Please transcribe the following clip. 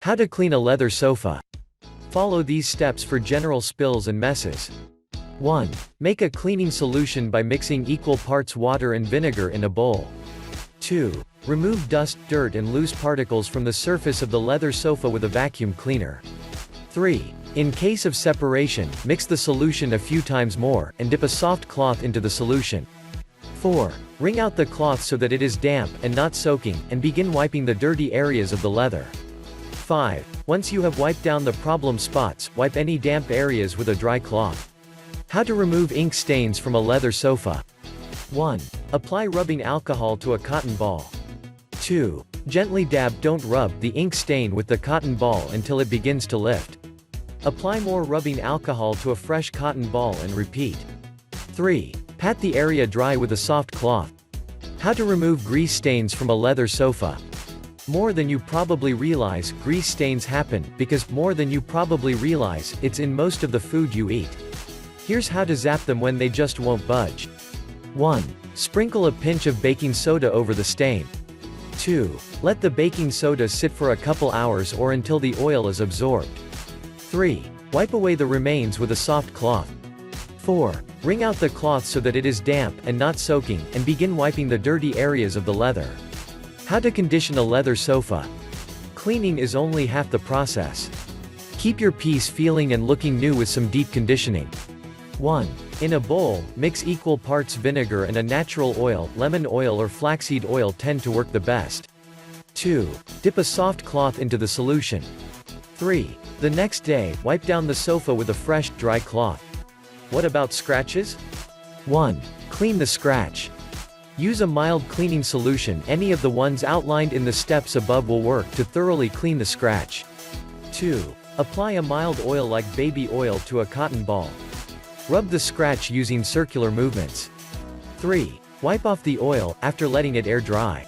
How to clean a leather sofa. Follow these steps for general spills and messes. 1. Make a cleaning solution by mixing equal parts water and vinegar in a bowl. 2. Remove dust, dirt and loose particles from the surface of the leather sofa with a vacuum cleaner. 3. In case of separation, mix the solution a few times more, and dip a soft cloth into the solution. 4. Wring out the cloth so that it is damp and not soaking, and begin wiping the dirty areas of the leather. 5. Once you have wiped down the problem spots, wipe any damp areas with a dry cloth. How to remove ink stains from a leather sofa. 1. Apply rubbing alcohol to a cotton ball. 2. Gently dab, don't rub, the ink stain with the cotton ball until it begins to lift. Apply more rubbing alcohol to a fresh cotton ball and repeat. 3. Pat the area dry with a soft cloth. How to remove grease stains from a leather sofa. More than you probably realize, grease stains happen, because, more than you probably realize, it's in most of the food you eat. Here's how to zap them when they just won't budge. 1. Sprinkle a pinch of baking soda over the stain. 2. Let the baking soda sit for a couple hours or until the oil is absorbed. 3. Wipe away the remains with a soft cloth. 4. Wring out the cloth so that it is damp and not soaking, and begin wiping the dirty areas of the leather. How to condition a leather sofa. Cleaning is only half the process. Keep your piece feeling and looking new with some deep conditioning. 1. In a bowl, mix equal parts vinegar and a natural oil, lemon oil or flaxseed oil tend to work the best. 2. Dip a soft cloth into the solution. 3. The next day, wipe down the sofa with a fresh, dry cloth. What about scratches? 1. Clean the scratch. Use a mild cleaning solution, any of the ones outlined in the steps above will work to thoroughly clean the scratch. 2. Apply a mild oil like baby oil to a cotton ball. Rub the scratch using circular movements. 3. Wipe off the oil, after letting it air dry.